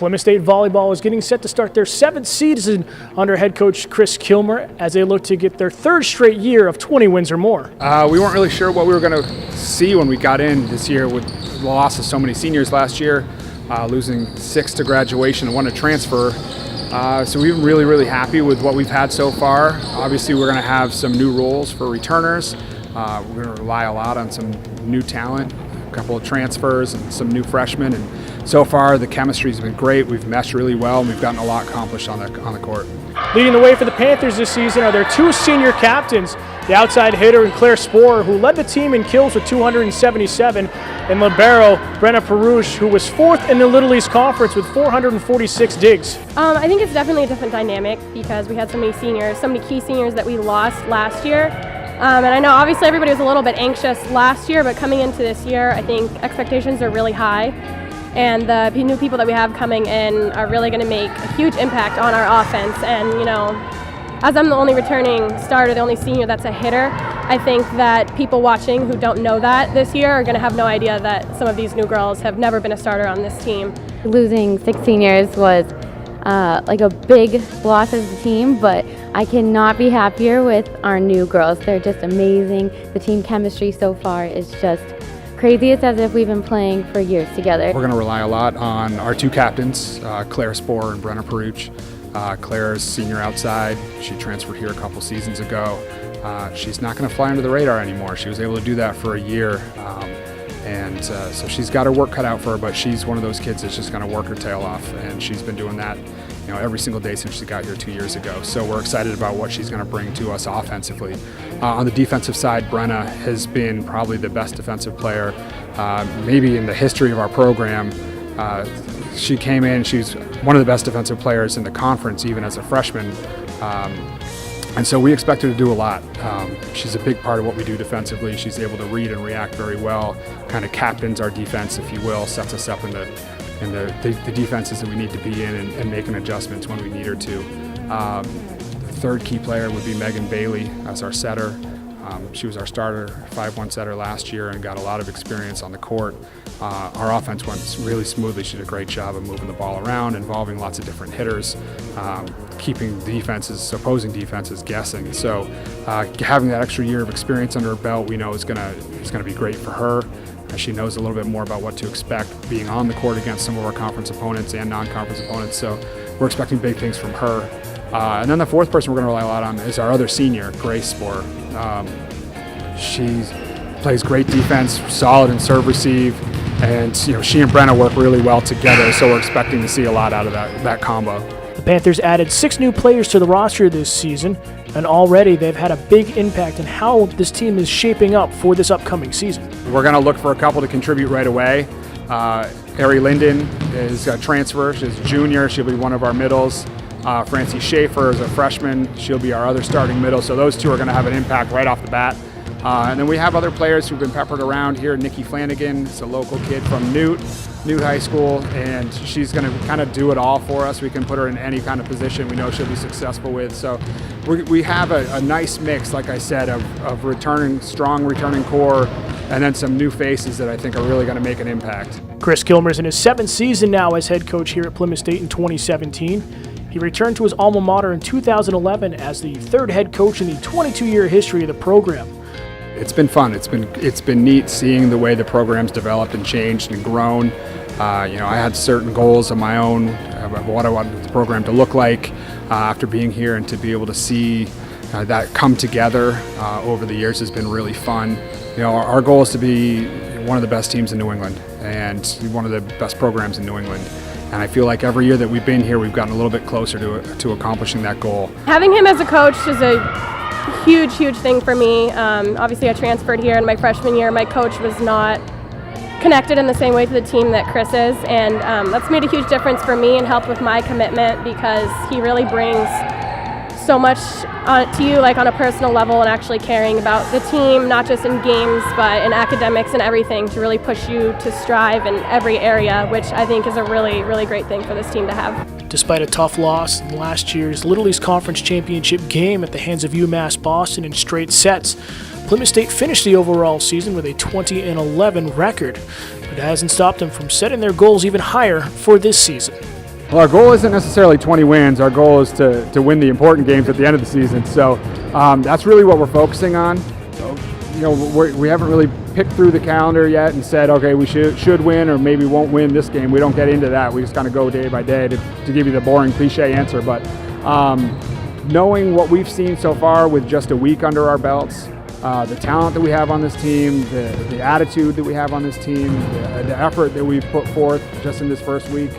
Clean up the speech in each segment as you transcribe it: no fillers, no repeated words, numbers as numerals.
Plymouth State Volleyball is getting set to start their 7th season under head coach Chris Kilmer as they look to get their 3rd straight year of 20 wins or more. We weren't really sure what we were going to see when we got in this year with the loss of so many seniors last year, losing 6 to graduation and 1 to transfer. So we've been really happy with what we've had so far. Obviously, we're going to have some new roles for returners. We're going to rely a lot on some new talent, a couple of transfers and some new freshmen. And so far, the chemistry's been great. We've meshed really well, and we've gotten a lot accomplished on the court. Leading the way for the Panthers this season are their 2 senior captains, the outside hitter Claire Sporer, who led the team in kills with 277, and libero Brenna Perouche, who was 4th in the Little East Conference with 446 digs. I think it's definitely a different dynamic because we had so many seniors, so many key seniors that we lost last year. And I know obviously everybody was a little bit anxious last year, but coming into this year, I think expectations are really high. And the new people that we have coming in are really going to make a huge impact on our offense. And, you know, as I'm the only returning starter, the only senior that's a hitter, I think that people watching who don't know that this year are going to have no idea that some of these new girls have never been a starter on this team. Losing 6 seniors was like a big loss as a team, but I cannot be happier with our new girls. They're just amazing. The team chemistry so far is just crazy. It's as if we've been playing for years together. We're going to rely a lot on our 2 captains, Claire Sporer and Brenna Perouche. Claire's senior outside. She transferred here a couple seasons ago. She's not going to fly under the radar anymore. She was able to do that for a year. So she's got her work cut out for her, but she's one of those kids that's just going to work her tail off, and she's been doing that, you know, every single day since she got here 2 years ago. So we're excited about what she's going to bring to us offensively. On the defensive side, Brenna has been probably the best defensive player, maybe in the history of our program. She came in, she's one of the best defensive players in the conference, even as a freshman. And so we expect her to do a lot. She's a big part of what we do defensively. She's able to read and react very well, kind of captains our defense, if you will, sets us up in the defenses that we need to be in and making adjustments when we need her to. The 3rd key player would be Megan Bailey as our setter. She was our starter 5-1 setter last year and got a lot of experience on the court. Our offense went really smoothly. She did a great job of moving the ball around, involving lots of different hitters, keeping defenses, opposing defenses guessing. So having that extra year of experience under her belt, we know is going to be great for her. She knows a little bit more about what to expect being on the court against some of our conference opponents and non-conference opponents. So we're expecting big things from her. And then the 4th person we're going to rely a lot on is our other senior, Grace Sporer. She plays great defense, solid in serve receive, and you know, she and Brenna work really well together, so we're expecting to see a lot out of that combo. The Panthers added 6 new players to the roster this season, and already they've had a big impact in how this team is shaping up for this upcoming season. We're going to look for a couple to contribute right away. Ari Linden is a transfer. She's a junior. She'll be one of our middles. Francie Schaefer is a freshman. She'll be our other starting middle. So those 2 are going to have an impact right off the bat. And then we have other players who've been peppered around here. Nikki Flanagan is a local kid from Newt High School, and she's going to kind of do it all for us. We can put her in any kind of position we know she'll be successful with. So we have a nice mix, like I said, of strong returning core, and then some new faces that I think are really going to make an impact. Chris Kilmer's in his 7th season now as head coach here at Plymouth State in 2017. He returned to his alma mater in 2011 as the 3rd head coach in the 22-year history of the program. It's been fun. It's been neat seeing the way the program's developed and changed and grown. You know, I had certain goals of my own of what I wanted the program to look like after being here, and to be able to see that come together over the years has been really fun. You know, our goal is to be one of the best teams in New England and one of the best programs in New England. And I feel like every year that we've been here, we've gotten a little bit closer to accomplishing that goal. Having him as a coach is a huge thing for me. Obviously I transferred here in my freshman year. My coach was not connected in the same way to the team that Chris is, and that's made a huge difference for me and helped with my commitment, because he really brings so much to you, like on a personal level, and actually caring about the team, not just in games but in academics and everything, to really push you to strive in every area, which I think is a really great thing for this team to have. Despite a tough loss in last year's Little East Conference Championship game at the hands of UMass Boston in straight sets, Plymouth State finished the overall season with a 20-11 record, but it hasn't stopped them from setting their goals even higher for this season. Well, our goal isn't necessarily 20 wins. Our goal is to win the important games at the end of the season. So that's really what we're focusing on. You know, we haven't really picked through the calendar yet and said, okay, we should win or maybe won't win this game. We don't get into that. We just kind of go day by day to give you the boring cliche answer. But knowing what we've seen so far with just a week under our belts, the talent that we have on this team, the attitude that we have on this team, the effort that we've put forth just in this first week,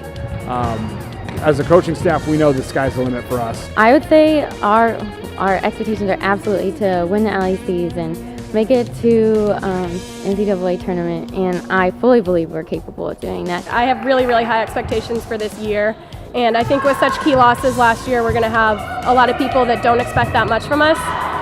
as a coaching staff, we know the sky's the limit for us. I would say our expectations are absolutely to win the LECs and make it to NCAA tournament, and I fully believe we're capable of doing that. I have really, really high expectations for this year, and I think with such key losses last year, we're going to have a lot of people that don't expect that much from us,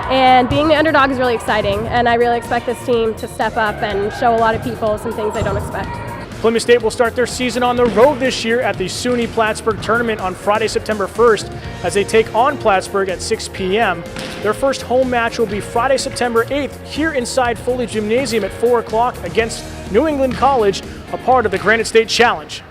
and being the underdog is really exciting, and I really expect this team to step up and show a lot of people some things they don't expect. Plymouth State will start their season on the road this year at the SUNY Plattsburgh tournament on Friday, September 1st as they take on Plattsburgh at 6 p.m. Their first home match will be Friday, September 8th here inside Foley Gymnasium at 4 o'clock against New England College, a part of the Granite State Challenge.